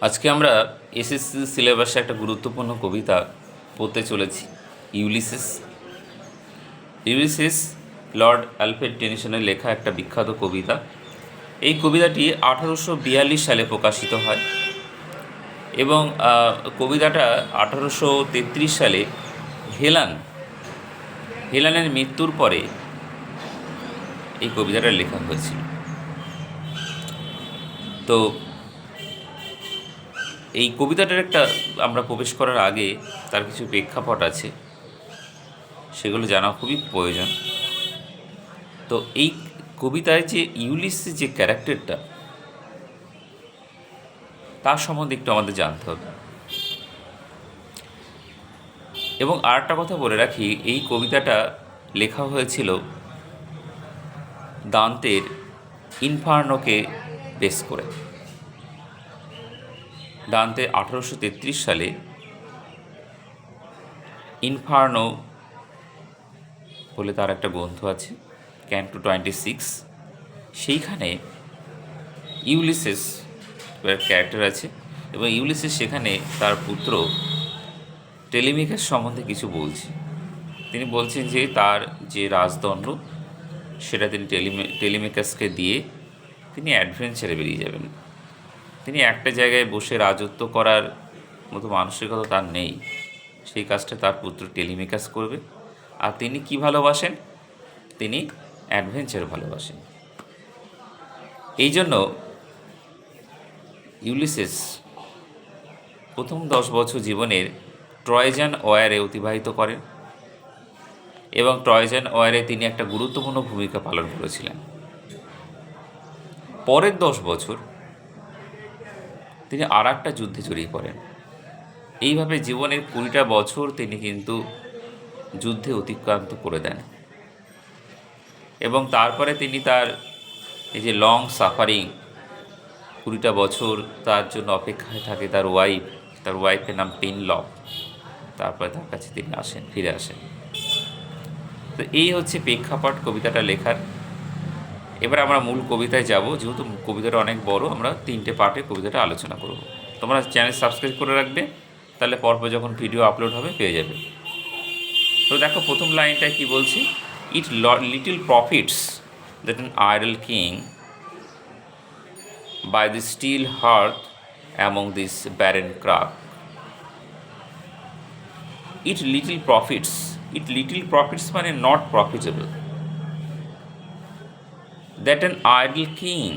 আজকে আমরা এসএসসি সিলেবাসে একটা গুরুত্বপূর্ণ কবিতা পড়তে চলেছি, ইউলিসিস। ইউলিসিস লর্ড অ্যালফ্রেড টেনিসনের লেখা একটা বিখ্যাত কবিতা। এই কবিতাটি 1842 সালে প্রকাশিত হয় এবং কবিতাটা 1833 সালে হেলানের মৃত্যুর পরে এই কবিতাটা লেখা হয়েছিল। তো এই কবিতাটার একটা আমরা প্রবেশ করার আগে তার কিছু প্রেক্ষাপট আছে, সেগুলো জানা খুবই প্রয়োজন। তো এই কবিতায় যে ইউলিসিস যে ক্যারেক্টারটা, তার সম্বন্ধে একটু আমাদের জানতে হবে। এবং আর একটা কথা বলে রাখি, এই কবিতাটা লেখা হয়েছিল দান্তের ইনফার্নোকে বেস করে। দান্তে 1833 সালে ইনফার্নো বলে তার একটা গ্রন্থ আছে, ক্যান্টো 26, সেইখানে ইউলিসিস ক্যারেক্টার আছে এবং ইউলিসিস সেখানে তার পুত্র টেলিমিকাস সম্বন্ধে কিছু বলছে। তিনি বলছেন যে তার যে রাজদণ্ড সেটা তিনি টেলিমিকাসকে দিয়ে তিনি অ্যাডভেঞ্চারে বেরিয়ে যাবেন। তিনি একটা জায়গায় বসে রাজত্ব করার মতো মানসিকতা তার নেই, সেই কাজটা তার পুত্র টেলিমিকাস করবে। আর তিনি কি ভালোবাসেন? তিনি অ্যাডভেঞ্চার ভালোবাসেন। এই জন্য ইউলিসিস প্রথম 10 বছর জীবনের ট্রয়জান ওয়ারে অতিবাহিত করেন এবং ট্রয়জান ওয়ারে তিনি একটা গুরুত্বপূর্ণ ভূমিকা পালন করেছিলেন। পরের 10 বছর তিনি আর একটা যুদ্ধে জড়িয়ে পড়েন। এইভাবে জীবনের 20টা বছর তিনি কিন্তু যুদ্ধে অতিক্রান্ত করে দেন এবং তারপরে তিনি তার এই যে লং সাফারিং 20টা বছর তার জন্য অপেক্ষায় থাকে তার ওয়াইফের নাম পেনলক। তারপরে তার কাছে তিনি ফিরে আসেন। তো এই হচ্ছে প্রেক্ষাপট কবিতাটা লেখার। এবার আমরা মূল কবিতায় যাব। যেহেতু কবিতাটা অনেক বড়, আমরা 3টে পার্টে কবিতাটা আলোচনা করব। তোমরা চ্যানেল সাবস্ক্রাইব করে রাখবে, তাহলে পরপর যখন ভিডিও আপলোড হবে পেয়ে যাবে। তো দেখো প্রথম লাইনটায় কি বলছি, ইট little profits that an idle king by the steel hearth among this barren crop. It little profits মানে not profitable. That an idle king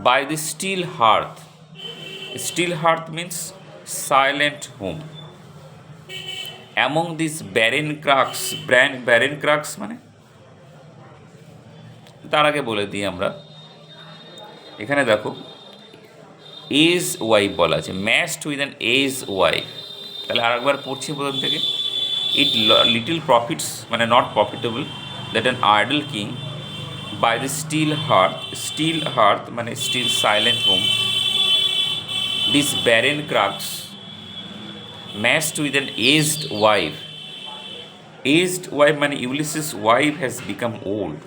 by the steel hearth. Steel hearth means silent home. Among these barren cracks মানে, তার আগে বলে দিই আমরা, এখানে দেখো age wife বলা আছে, matched with an aged wife. তাহলে আরেকবার পড়ছি প্রথম থেকে, ইট লিটল প্রফিটস মানে not profitable, that an idle king by the still hearth মানে still silent home, this barren crags matched with an aged wife মানে Ulysses wife has become old.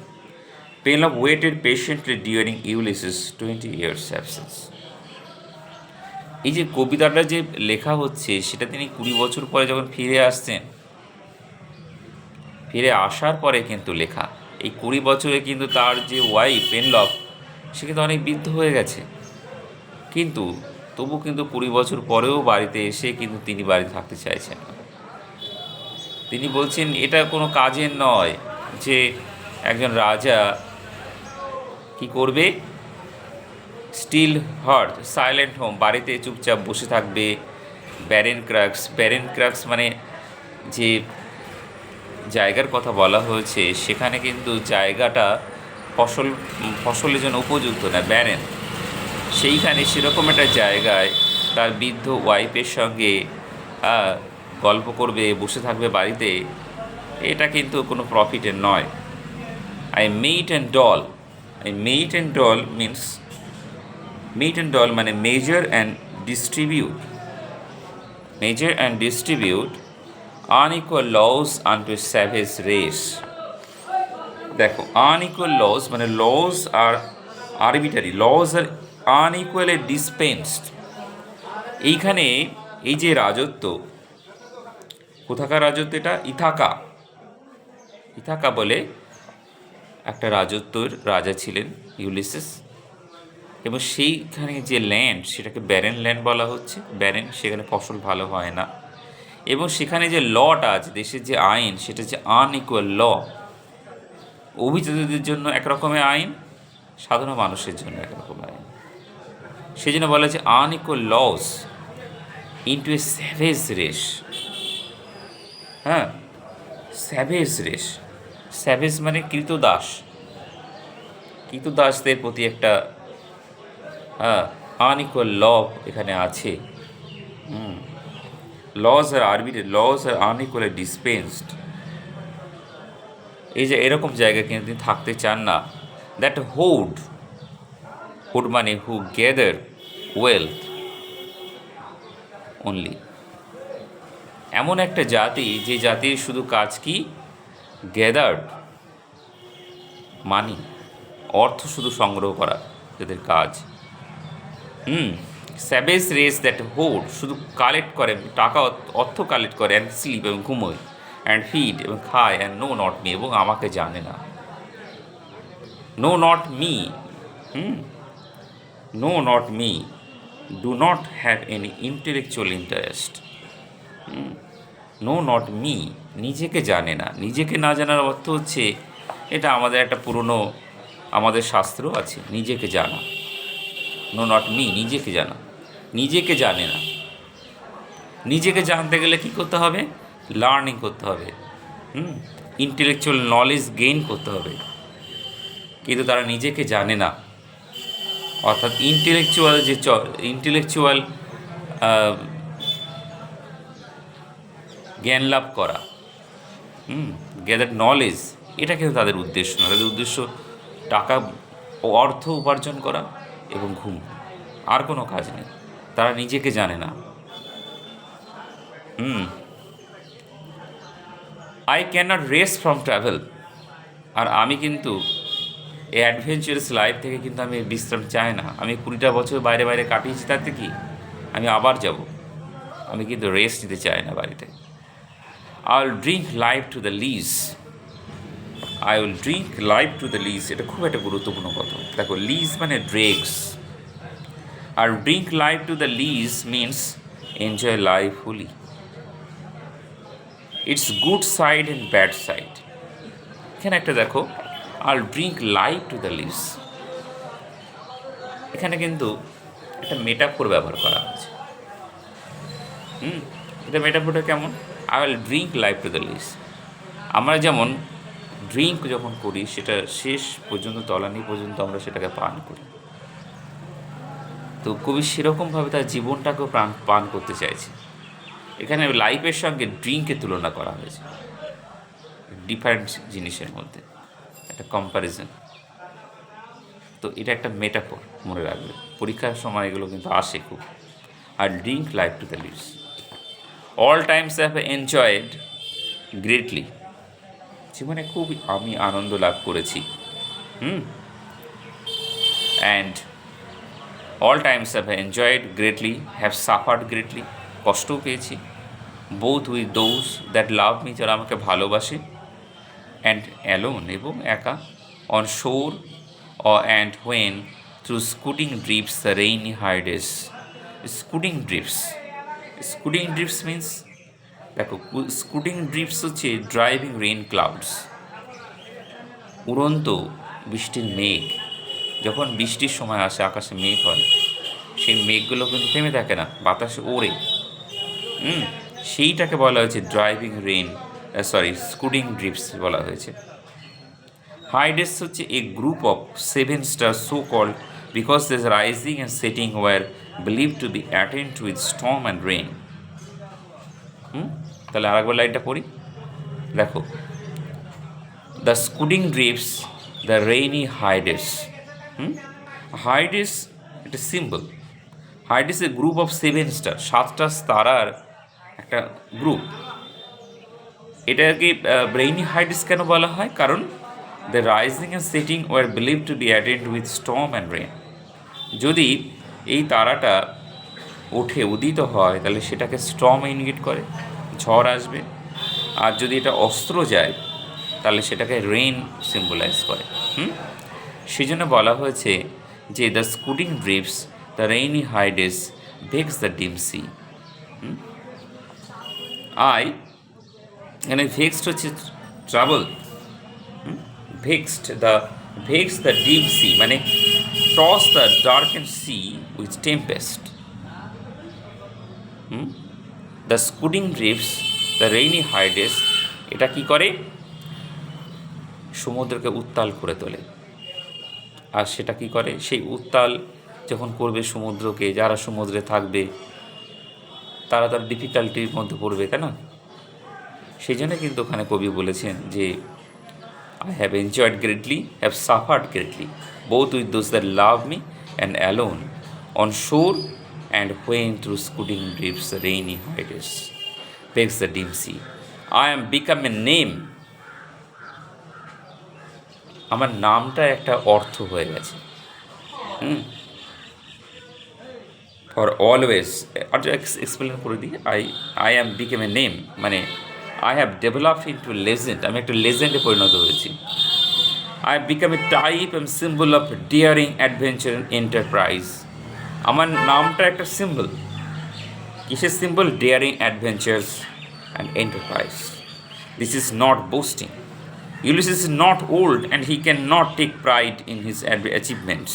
Penelope waited patiently during Ulysses' 20 years absence. এই যে কবিতাটা যে লেখা হচ্ছে সেটা তিনি 20 বছর পরে যখন ফিরে আসছেন, ফিরে আসার পরে কিন্তু লেখা। এই 20 বছরে কিন্তু তার যে ওয়াইফ পেনলপ, সে কিন্তু অনেক বৃদ্ধ হয়ে গেছে, কিন্তু তবু কিন্তু 20 বছর পরেও বাড়িতে এসে কিন্তু তিনি বাড়িতে থাকতে চাইছেন না। তিনি বলছেন এটা কোনো কাজের নয় যে একজন রাজা কি করবে, স্টিল হার্থ সাইলেন্ট হোম, বাড়িতে চুপচাপ বসে থাকবে। ব্যারেন ক্রাক্স মানে যে জায়গার কথা বলা হয়েছে সেখানে কিন্তু জায়গাটা ফসলের জন্য উপযুক্ত না, ব্যারেন। সেইখানে সেরকম একটা জায়গায় তার বৃদ্ধ ওয়াইফের সঙ্গে গল্প করবে, বসে থাকবে বাড়িতে, এটা কিন্তু কোনো প্রফিটের নয়। I mate and doll মানে measure and distribute unequal laws unto a savage race. দেখো unequal laws মানে laws are arbitrary, laws are unequally dispensed. এইখানে এই যে রাজত্ব, কোথাকার রাজত্ব? এটা ইথাকা। ইথাকা বলে একটা রাজত্বর রাজা ছিলেন ইউলিসিস, এবং সেইখানে যে ল্যান্ড সেটাকে ব্যারেন ল্যান্ড বলা হচ্ছে। ব্যারেন, সেখানে ফসল ভালো হয় না, এবং সেখানে যে লটা আছে, দেশের যে আইন, সেটা যে আনইকুয়াল ল। অভিজাতদের জন্য একরকমের আইন, সাধারণ মানুষের জন্য একরকম আইন। সেই জন্য বলা হচ্ছে আনইকুয়াল লস ইন্টু এ স্যাভেজ রেস। হ্যাঁ, স্যাভেজ রেস। স্যাভেজ মানে কৃতদাস। কৃতদাসদের প্রতি একটা আনইকুয়াল ল এখানে আছে। লস আর আরবিট্রারি, লস আর আনইকুয়ালি ডিসপেন্সড। এই যে এরকম জায়গায় কিন্তু তিনি থাকতে চান না। দ্যাট হুড, হুড মানে হু গ্যাদার ওয়েলথ অনলি। এমন একটা জাতি, যে জাতির শুধু কাজ কি? গ্যাদার্ড মানি, অর্থ শুধু সংগ্রহ করা যাদের কাজ। স্যাভেজ রেস দ্যাট হোড, শুধু কালেক্ট করে টাকা, অর্থ কালেক্ট করে, অ্যান্ড স্লিপ এবং ঘুমোয়, অ্যান্ড ফিড এবং খায়, অ্যান্ড নো নট মি, এবং আমাকে জানে না। Know not me, know not me, do not have any intellectual interest. Know not me, নিজেকে জানে না। নিজেকে না জানার অর্থ হচ্ছে, এটা আমাদের একটা পুরনো, আমাদের শাস্ত্র আছে, নিজেকে জানা। নো নট মি, নিজেকে জানা। নিজেকে জানে না। নিজেকে জানতে গেলে কী করতে হবে? লার্নিং করতে হবে, ইন্টেলেকচুয়াল নলেজ গেইন করতে হবে। কিন্তু তারা নিজেকে জানে না। অর্থাৎ ইন্টেলেকচুয়াল জ্ঞান লাভ করা, গ্যাদার নলেজ, এটা কিন্তু তাদের উদ্দেশ্য না। তাদের উদ্দেশ্য টাকা ও অর্থ উপার্জন করা এবং ঘুম, আর কোনো কাজ নেই। তারা নিজেকে জানে না। I can not rest from travel. আর আমি কিন্তু এই অ্যাডভেঞ্চারাস লাইফ থেকে কিন্তু আমি বিশ্রাম চাই না। আমি 20টা বছর বাইরে বাইরে কাটিয়েছি, তাতে কি আমি আবার যাব? আমি কিন্তু রেস্ট নিতে চাই না বাড়িতে। I will drink life to the lees. I will drink life to the lees, এটা খুব একটা গুরুত্বপূর্ণ কথা। দেখো, লিজ মানে ড্রেগস, আর drink life to the lees means enjoy life fully. It's good side and bad side. এখানে একটা দেখো, I drink life to the lees, এখানে কিন্তু একটা মেটাফোর ব্যবহার করা হয়েছে। এটা মেটাফোরটা কেমন? I will drink life to the lees. আমরা যেমন ড্রিঙ্ক যখন করি, সেটা শেষ পর্যন্ত, তলানি পর্যন্ত আমরা সেটাকে পান করি। তো কবি সেরকমভাবে তার জীবনটাকেও পান করতে চাইছে। এখানে লাইফের সঙ্গে ড্রিঙ্কের তুলনা করা হয়েছে, ডিফারেন্ট জিনিসের মধ্যে একটা কম্প্যারিজন। তো এটা একটা মেটাফোর, মনে রাখবে, পরীক্ষার সময় এগুলো কিন্তু আসে খুব। আর drink life to the lees. All times have enjoyed greatly. জীবনে খুব আমি আনন্দ লাভ করেছি। And all times have enjoyed greatly, have suffered greatly, কষ্টও পেয়েছি। Both with those that love me, যারা আমাকে ভালোবাসে, অ্যান্ড অ্যালোন, এবং একা, on shore and when through scudding drifts the rainy Hyades. Scudding drifts, scudding drifts means, দেখো, scudding drifts হচ্ছে driving rain clouds. উড়ন্ত বৃষ্টির মেঘ, যখন বৃষ্টির সময় আসে, আকাশে মেঘ হয়, সেই মেঘগুলো কিন্তু থেমে থাকে না, বাতাসে ওড়ে। সেইটাকে বলা হয়েছে ড্রাইভিং রেইন, স্কুটিং ড্রিপস বলা হয়েছে। হাইডেস হচ্ছে এ group of 7 stars, so called because their rising and setting were believed to be attended with storm and rain. তাহলে আরেকবার লাইনটা পড়ি, দেখো, the scudding drifts, the rainy Hyades. Hyades এটা symbol. Hyades a group of 7 stars, 7টা তারার একটা group. এটাকে রেইনি হাইডেস কেন বলা হয়? কারণ the rising and setting were believe to be attend with storm and rain. যদি এই তারাটা ওঠে উদিত হয় তাহলে সেটাকে স্টর্ম ইন্ডিকেট করে, ঝড় আসবে। আর যদি এটা অস্ত্র যায় তাহলে সেটাকে রেইন সিম্বলাইজ করে। সেই জন্য বলা হয়েছে যে the scudding drifts, the rainy Hyades, vex the dim sea. এখানে ভেক্সড হচ্ছে trouble, vex the deep sea মানে toss the dark and sea with tempest. The scudding drifts, the rainy Hyades, এটা কি করে? সমুদ্রকে উত্তাল করে তোলে। আর সেটা কি করে? সেই উত্তাল যখন করবে সমুদ্রকে, যারা সমুদ্রে থাকবে তারা তার ডিফিকাল্টির মধ্যে পড়বে, তাই না? সেই জন্য কিন্তু ওখানে কবি বলেছেন যে I have enjoyed greatly, have suffered greatly, both with those that love me and alone, on shore and when through scooting drifts the rainy hides, begs the dim sea. I am become a name. আমার নামটা একটা অর্থ হয়ে গেছে। For always, explain করে দিই। I am became a name মানে I have developed into legend, আমি একটা লেজেন্ডে পরিণত হয়েছি। I have become a type and symbol of daring adventure and enterprise. আমার নামটা একটা সিম্বল, কিসের symbol? Daring adventures and enterprise. This is not boasting. Ulysses is not old and he cannot take pride in his achievements.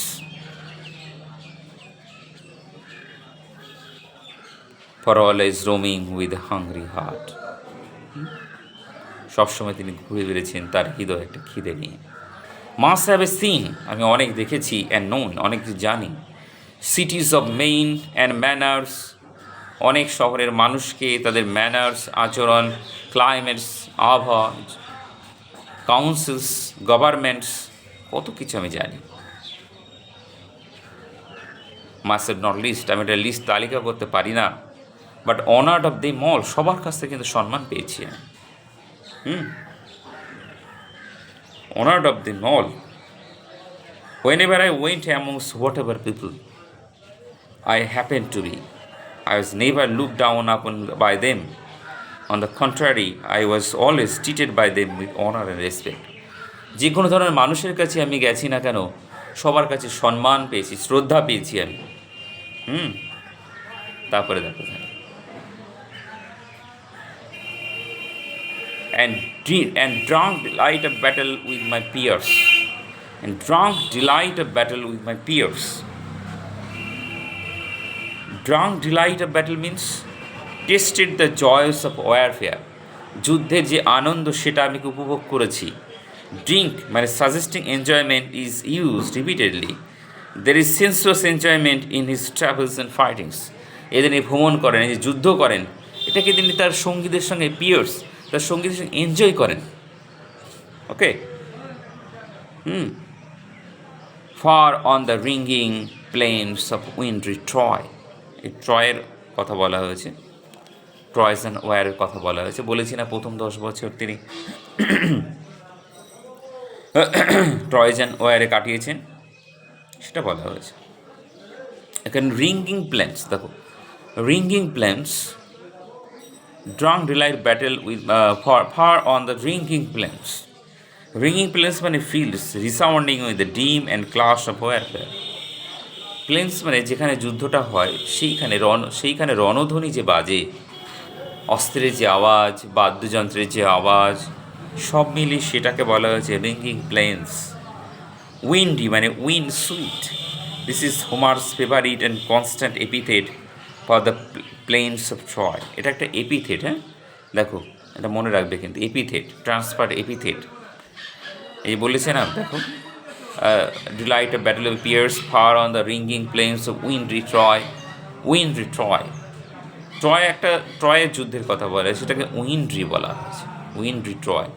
For always roaming with a hungry heart. সবসময় তিনি ঘুরে বেড়েছেন তার হৃদয় একটা খিদে নিয়ে। Must have a seen, আমি অনেক দেখেছি, and known, অনেক কিছু জানি। Cities of main and manners, অনেক শহরের মানুষকে, তাদের ম্যানার্স, আচরণ, ক্লাইমেটস, আবহাওয়া, কাউন্সিলস, গভর্নমেন্টস, কত কিছু আমি জানি। মাস্ট হ্যাভ নট লিস্ট, আমি একটা লিস্ট তালিকা করতে পারি না। But honoured of them all, সবার কাছ থেকে কিন্তু সম্মান পেয়েছি আমি। Honoured of them all. Whenever I went amongst whatever people I happen to be, I was never look down upon by them. On the contrary, I was always treated by them with honor and respect. যে কোনো ধরনের মানুষের কাছে আমি গেছি না কেন, সবার কাছে সম্মান পেয়েছি, শ্রদ্ধা পেয়েছি আমি। তারপরে দেখো, and drunk delight of battle with my peers, and drunk delight of battle with my peers. Drunk delight of battle means tested the joys of warfare, যুদ্ধের যে আনন্দ সেটা আমি উপভোগ করেছি। ড্রিঙ্ক মানে suggesting enjoyment is use repeatedly. There is sensuous enjoyment in his travels and fightings. এদিন এই ভ্রমণ করেন, এই যে যুদ্ধ করেন, এটাকে তিনি তার সঙ্গীদের সঙ্গে পিয়ার্স, তার সঙ্গীদের সঙ্গে এনজয় করেন। Okay, far on the ringing plains of windy Troy, এই ট্রয়ের কথা বলা হয়েছে, ট্রয়েস অ্যান্ড ওয়ারের কথা বলা হয়েছে। বলেছি না প্রথম 10 বছর তিনি ট্রয়েস অ্যান্ড ওয়ারে কাটিয়েছেন, সেটা বলা হয়েছে। এখানে রিঙ্গিং প্ল্যান্স, দেখো ringing plains, drunk delight battle with far on the ringing plains. Ringing plains মানে fields resounding with the din and clash of warfare. Plains মানে যেখানে যুদ্ধটা হয় সেইখানে রণধ্বনি যে বাজে, অস্ত্রের যে আওয়াজ, বাদ্যযন্ত্রের যে আওয়াজ, সব মিলিয়ে সেটাকে বলা হয়েছে রিঙ্গিং প্লেন্স। উইন্ডি মানে windswept, this is Homer's favourite and constant epithet for the plains of Troy. এটা একটা এপিথেট, হ্যাঁ দেখো এটা মনে রাখবে কিন্তু, এপিথেট, ট্রান্সফার এপিথেট। এই বলেছে না, দেখো delight of battle of peers far on the ringing plains of windy Troy. Windy Troy, Troy একটা ট্রয়ের যুদ্ধের কথা বলে, সেটাকে উইন্ড্রি বলা হয়েছে, উইন্ড্রি ট্রয়।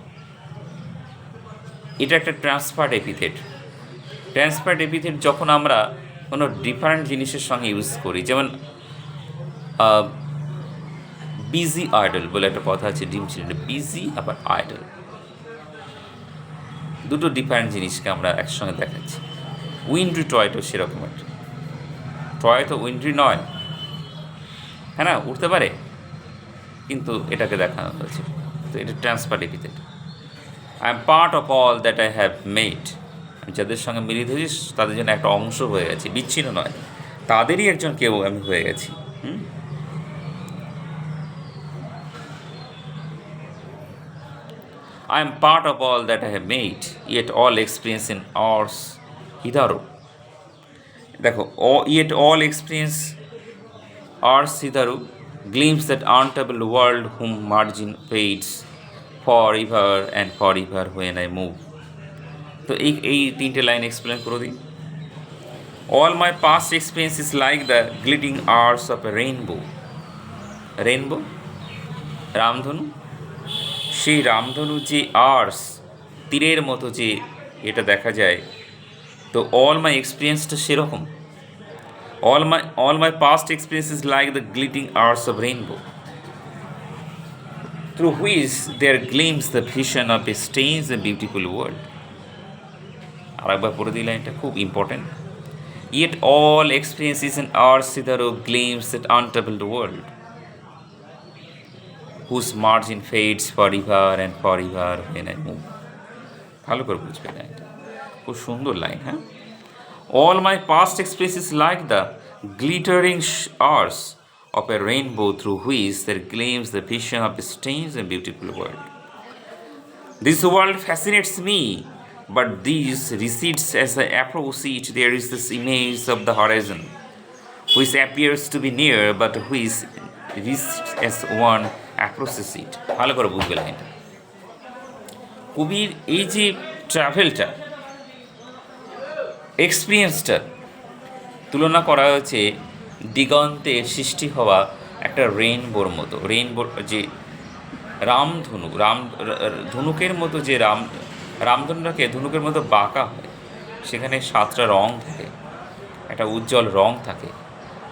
এটা একটা ট্রান্সফার্ড এপিথেট। ট্রান্সফার্ড এপিথেট যখন আমরা কোনো ডিফারেন্ট জিনিসের সঙ্গে ইউজ করি, যেমন বিজি আইডল বলে একটা কথা আছে, ডিম ছিল বিজি আবার আইডল, দুটো ডিফারেন্ট জিনিসকে আমরা একসঙ্গে দেখাচ্ছি। উইন্ড্রি ট্রয়টাও সেরকম একটা। টয় তো উইন্ড্রি নয়, হ্যাঁ না, উঠতে পারে, কিন্তু এটাকে দেখানো হয়েছে। তো এটা transfer epithet. I am part of all that I have made, আমি যাদের সঙ্গে মিলিত হয়েছি তাদের জন্য একটা অংশ হয়ে গেছি, বিচ্ছিন্ন নয়, তাদেরই একজন কেউ আমি হয়ে গেছি। I am part of all that I have made, yet all experience in ours hitherto. দেখো, yet all experience ours hitherto gleams that untable world whom margin fades forever and forever when I move. তো এই তিনটে line explain করে দিই। All my past experience is like the glittering hours of a rainbow. Rainbow, রামধনু, সেই রামধনু যে আর্স, তীরের মতো যে এটা দেখা যায়, তো অল মাই এক্সপিরিয়েন্সটা সেরকম। all my past experience is like the glittering hours of rainbow, through which there gleams the vision of a strange and beautiful world. আরেকবার পড়ে দিই লাইনটা, খুব important. Yet all experiences in ours hitherto gleams that untroubled world, whose margin fades forever and forever when I move. ভালো করে বুঝবে লাইনটা, খুব সুন্দর লাইন। হ্যাঁ, all my past experiences like the glittering hours of a rainbow, through which there gleams the vision of a strange and beautiful world. This world fascinates me, but this recedes as I approach it. There is this image of the horizon, which appears to be near, but which recedes as one approaches it. ভালো করে বুঝবে লাইনটা। কবির এই যে ট্রাভেলটা, এক্সপিরিয়েন্সটা তুলনা করা হয়েছে দিগন্তে সৃষ্টি হওয়া একটা রেইনবোর মতো। রেইনবোর যে রামধনু, ধনুকের মতো যে রামধনুটাকে ধনুকের মতো বাঁকা হয়, সেখানে 7টা রং থাকে, একটা উজ্জ্বল রং থাকে।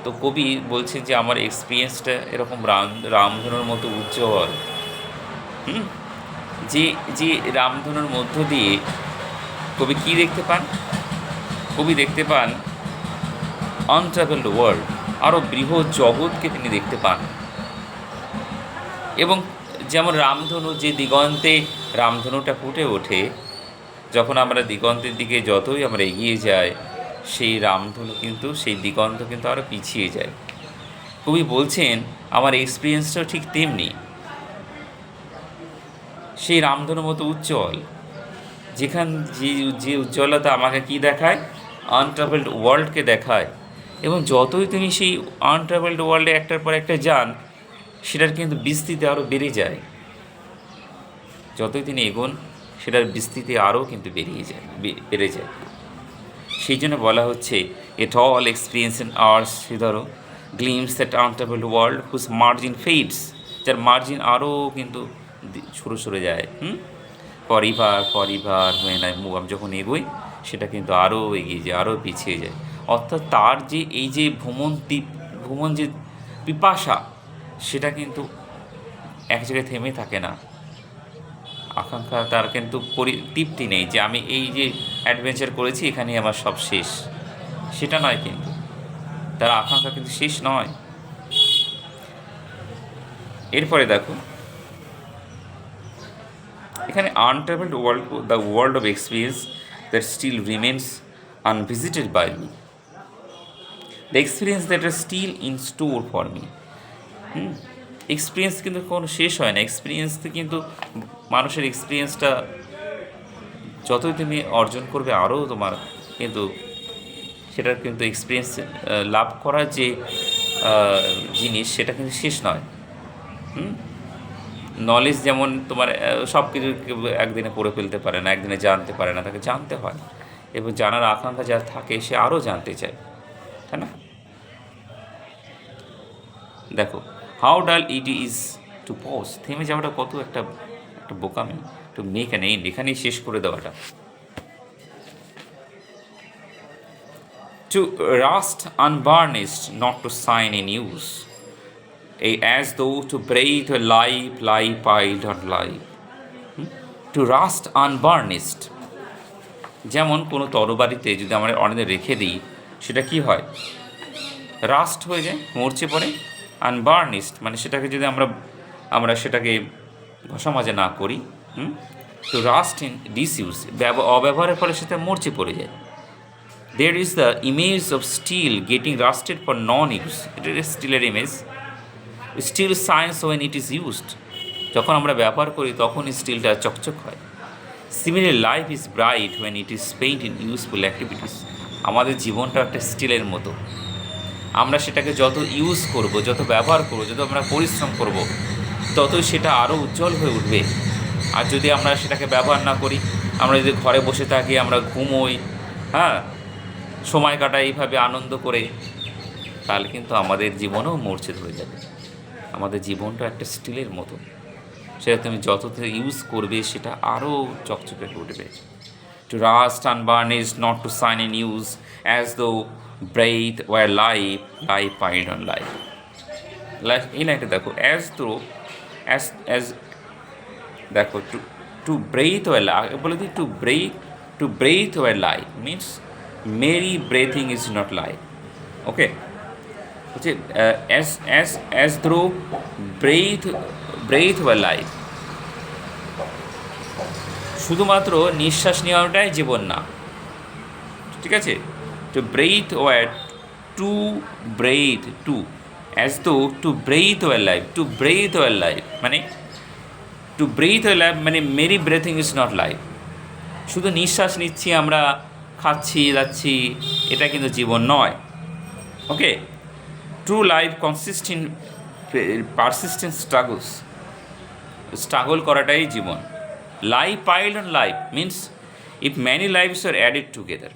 তো কবি বলছেন যে আমার এক্সপিরিয়েন্সটা এরকম রামধনুর মতো উজ্জ্বল। যে যে রামধনুর মধ্য দিয়ে কবি কী দেখতে পান? কবি দেখতে পান আনট্রাভেলড ওয়ার্ল্ড, আরও বৃহৎ জগৎকে তিনি দেখতে পান। এবং যেমন রামধনু, যে দিগন্তে রামধনুটা ফুটে ওঠে, যখন আমরা দিগন্তের দিকে যতই আমরা এগিয়ে যাই, সেই রামধনু কিন্তু, সেই দিগন্ত কিন্তু আরও পিছিয়ে যায়। কবি বলছেন আমার এক্সপিরিয়েন্সটাও ঠিক তেমনি, সেই রামধনুর মতো উজ্জ্বল, যেখান যে উজ্জ্বলতা আমাকে কি দেখায়? আনট্রাভেলড ওয়ার্ল্ডকে দেখায়। এবং যতই তুমি সেই আনট্রাভেলড ওয়ার্ল্ডে একটার পর একটা যান, সেটার কিন্তু বিস্তৃতি আরও বেড়ে যায়। যতই তিনি এগোন, সেটার বিস্তৃতি আরও কিন্তু বেড়ে যায়। সেই জন্য বলা হচ্ছে, at all experience in hours hitherto gleams that untroubled world whose margin fades, যার মার্জিন আরও কিন্তু সরে যায়। ফরইভার when I move, আমি যখন এগোই সেটা কিন্তু আরও এগিয়ে যায়, আরও পিছিয়ে যায়। অর্থাৎ তার যে এই যে ভ্রমণ যে পিপাসা, সেটা কিন্তু এক জায়গায় থেমে থাকে না। আকাঙ্ক্ষা তার কিন্তু তৃপ্তি নেই যে আমি এই যে অ্যাডভেঞ্চার করেছি, এখানেই আমার সব শেষ, সেটা নয়। কিন্তু তার আকাঙ্ক্ষা কিন্তু শেষ নয়। এরপরে দেখো, এখানে untravelled world, the world of experience that still remains unvisited by me, the experience that are still in store for me. Experience কিন্তু কোনো শেষ হয় না। এক্সপিরিয়েন্স কিন্তু মানুষের এক্সপিরিয়েন্সটা যতই তুমি অর্জন করবে, আরও তোমার কিন্তু সেটার কিন্তু এক্সপিরিয়েন্স লাভ করার যে জিনিস, সেটা কিন্তু শেষ নয়। নলেজ যেমন তোমার সব কিছু একদিনে পড়ে ফেলতে পারে না, একদিনে জানতে পারে না, তাকে জানতে হয়। এবং জানার আকাঙ্ক্ষা যার থাকে, সে আরও জানতে চায়, তাই না? দেখো, হাউ ডাল ইট ইজ টু পজ, থেমে যাওয়াটা কত একটা বোকামি, টু মেক অ্যান এন্ড, এখানেই শেষ করে দেওয়াটা। To rust unvarnished, not to sign in use, as though to breathe a lie piled on life. To rust unvarnished, যেমন কোনো তরবারিতে যদি আমরা অনেক রেখে দিই, সেটা কি হয়? রাস্ট হয়ে যায়, মরচে পড়ে। আনবার্নিশড মানে সেটাকে যদি আমরা আমরা সেটাকে ঘষা মাজা না করি, তো রাস্ট ইন ডিসইউজ, অব্যবহারের ফলে সেটা মরচে পড়ে যায়। There is the image of steel getting rusted for non-use. এটা স্টিলের image. Steel shines when it is used. যখন আমরা ব্যবহার করি তখন স্টিলটা চকচক হয়। Similarly, life is bright when it is spent in useful activities. আমাদের জীবনটা একটা স্টিলের মতো, আমরা সেটাকে যত ইউজ করব, যত ব্যবহার করব, যত আমরা পরিশ্রম করব, ততই সেটা আরও উজ্জ্বল হয়ে উঠবে। আর যদি আমরা সেটাকে ব্যবহার না করি, আমরা যদি ঘরে বসে থাকি, আমরা ঘুমোই, হ্যাঁ, সময় কাটাই এইভাবে আনন্দ করে, তাহলে কিন্তু আমাদের জীবনও মূর্ছিত হয়ে যাবে। আমাদের জীবনটা একটা স্টিলের মতো, সেটা তুমি যত ইউজ করবে সেটা আরও চকচকে উঠবে। To rust unburnished, not to shine in use, as though breathe were life, life piled on life. এই লাইনটা দেখো, অ্যাজ দো, অ্যাজ দেখো, টু ব্রেথ ওয়ার লাইফ বলে দিই, to breathe were life means mere breathing is not life. Okay, হচ্ছে as through breathe were life, শুধুমাত্র নিঃশ্বাস নেওয়াটাই জীবন না, ঠিক আছে? To breathe were, to breathe, to as though to breathe were life, to breathe were life মানে to breathe were life মানে mere breathing is not life. শুধু নিঃশ্বাস নিচ্ছি আমরা, খাচ্ছি যাচ্ছি, এটা কিন্তু জীবন নয়। Okay, true life consist in persistent struggles, struggle করাটাই জীবন। Life piled on life means if many lives are added together,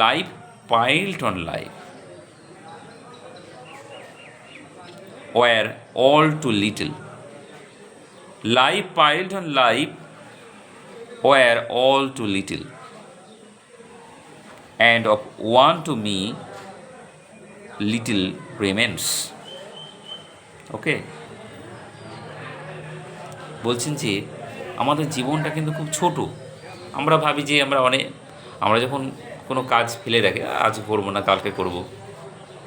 life piled on life were all too little. Life piled on life were all too little, and of one to me little remains. Okay, বলছেন যে আমাদের জীবনটা কিন্তু খুব ছোট। আমরা ভাবি যে আমরা যখন কোনো কাজ ফেলে রাখি, আজ করবো না কালকে করব,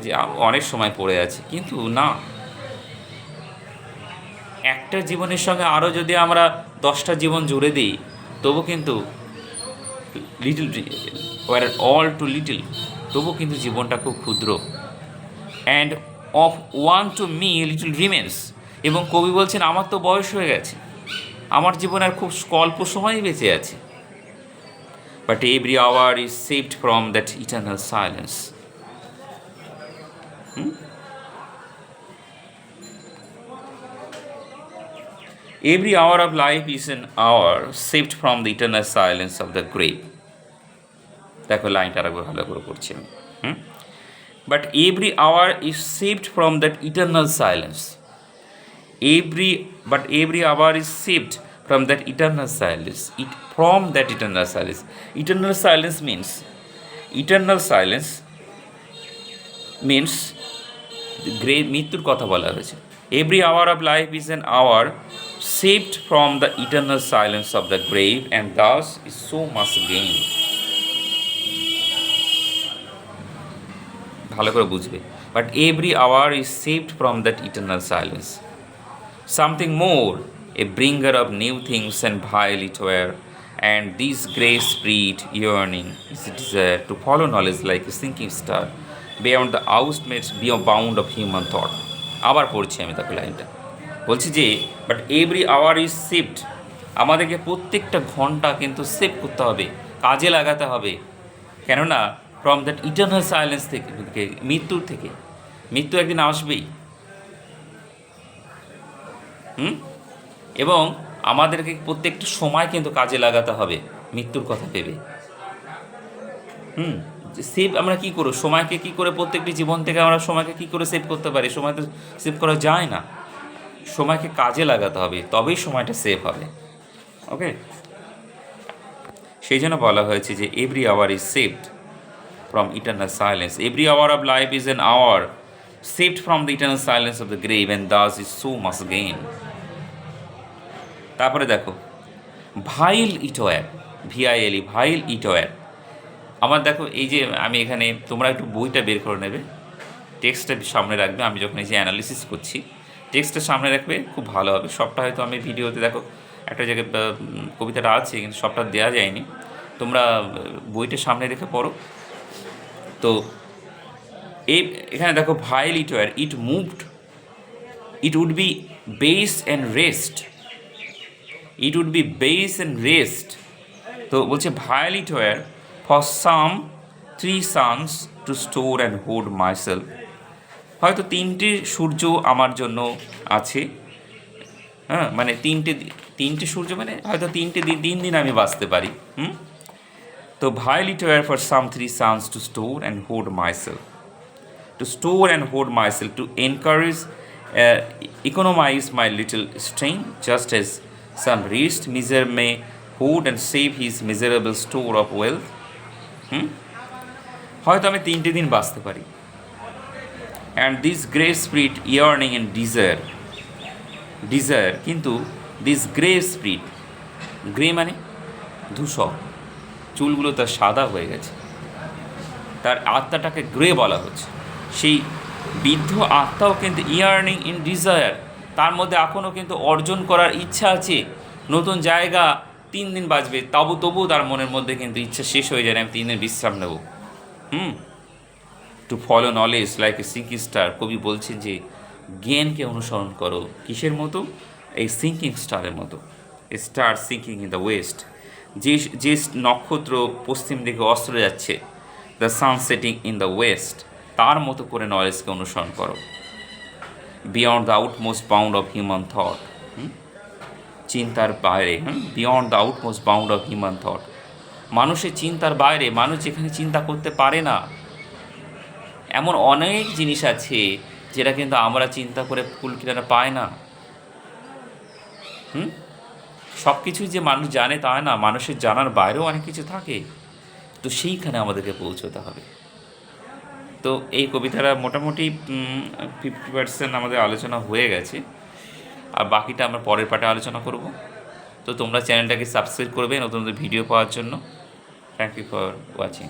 যে অনেক সময় পড়ে আছে, কিন্তু না, একটা জীবনের সঙ্গে আরও যদি আমরা 10টা জীবন জুড়ে দিই, তবু কিন্তু little were all too little, তবু কিন্তু জীবনটা খুব ক্ষুদ্র। And of one to me little remains, এবং কবি বলছেন আমার তো বয়স হয়ে গেছে, আমার জীবন আর খুব অল্প সময়ই বেঁচে আছে। But every hour is saved from that eternal silence. Every hour of life is an hour saved from the eternal silence of the grave. দেখো লাইনটা আরেকবার ভালো করে পড়ছি আমি। But every hour is saved from that eternal silence. But every hour is saved from that eternal silence. From that eternal silence. Eternal silence means the grave, মৃত্যুর কথা বলা হয়েছে। Every hour of life is an hour saved from the eternal silence of the grave, and thus is so much gain. ভালো করে বুঝবে। But every hour is saved from that eternal silence. Something more, a bringer of new things and vile it were, and this grace spirit yearning is a desire to follow knowledge like a sinking star beyond the outstretched bound of human thought. আবার পড়ছি আমি তাকে লাইনটা, বলছি যে but every hour is saved, আমাদেরকে প্রত্যেকটা ঘন্টা কিন্তু সেভ করতে হবে, কাজে লাগাতে হবে। কেননা ফ্রম দ্যাট ইটার্নাল সাইলেন্স থেকে, মৃত্যুর থেকে, মৃত্যু একদিন আসবেই। এবং আমাদেরকে প্রত্যেকটা সময় কিন্তু কাজে লাগাতে হবে মৃত্যুর কথা ভেবে। সেভ আমরা কী করব, সময়কে কী করে, প্রত্যেকটি জীবন থেকে আমরা সময়কে কী করে সেভ করতে পারি? সময় তো সেভ করা যায় না, সময়কে কাজে লাগাতে হবে, তবেই সময়টা সেভ হবে। ওকে, সেই জন্য বলা হয়েছে যে every hour is saved from eternal silence, every hour of life is an hour saved from the eternal silence of the grave, and thus is so much gain. তারপরে দেখো, ভাইল ইটওয়ার, VILE, ভাইল ইটওয়ার, আমার দেখো এই যে আমি এখানে, তোমরা একটু বইটা বের করে নেবে, টেক্সটটা সামনে রাখবে। আমি যখন এই যে অ্যানালিসিস করছি, টেক্সটটা সামনে রাখবে, খুব ভালো হবে। সবটা হয়তো আমি ভিডিওতে দেখো একটা জায়গায় কবিতাটা আছে, কিন্তু সবটা দেওয়া যায়নি। তোমরা বইটা সামনে রেখে পড়ো। তো এই এখানে দেখো, vile it were it moved, it would be base and rest, it would be base and rest. তো বলছে vile it were for some 3 suns to store and hold myself. হয়তো 3টে সূর্য আমার জন্য আছে, হ্যাঁ, মানে তিনটে সূর্য, মানে হয়তো 3 দিন আমি বাঁচতে পারি। তো vile it were for some 3 suns to store and hold myself, to store and hold myself, to encourage, economize my little strain, just as some rich miser may hoard and save his miserable store of wealth. হয়তো আমি 3 দিন বাঁচতে পারি। And this grey spirit earning and desire, কিন্তু this grey spirit, grey মানে ধূসর, চুলগুলো তার সাদা হয়ে গেছে, তার আত্মাটাকে গ্রে বলা হচ্ছে। সেই বৃদ্ধ আত্মাও কিন্তু ইয়ার্নিং ইন ডিজায়ার, তার মধ্যে এখনও কিন্তু অর্জন করার ইচ্ছা আছে, নতুন জায়গা। 3 দিন বাঁচবে, তবু তার মনের মধ্যে কিন্তু ইচ্ছা শেষ হয়ে যায়, আমি 3 দিন বিশ্রাম নেব। To follow knowledge like a sinking star, কবি বলছেন যে জ্ঞানকে অনুসরণ করো কিসের মতো? এই সিঙ্কিং স্টারের মতো। A star sinking in the west, যে নক্ষত্র পশ্চিম দিকে অস্ত্র যাচ্ছে, the sun setting in the west, তার মতো করে নলেজকে অনুসরণ করো। Beyond the outmost bound of human thought, চিন্তার বাইরে, beyond the outmost bound of human thought, মানুষের চিন্তার বাইরে, মানুষ যেখানে চিন্তা করতে পারে না, এমন অনেক জিনিস আছে যেটা কিন্তু আমরা চিন্তা করে কুল কিনারা পায় না। সব কিছুই যে মানুষ জানে তা না, মানুষের জানার বাইরেও অনেক কিছু থাকে। তো সেইখানে আমাদেরকে পৌঁছতে হবে। তো এই কবিতাটা মোটামুটি 50% আমাদের আলোচনা হয়ে গেছে, আর বাকিটা আমরা পরের পার্টে আলোচনা করব। তো তোমরা চ্যানেলটাকে সাবস্ক্রাইব করবে নতুন নতুন ভিডিও পাওয়ার জন্য। Thank you for watching.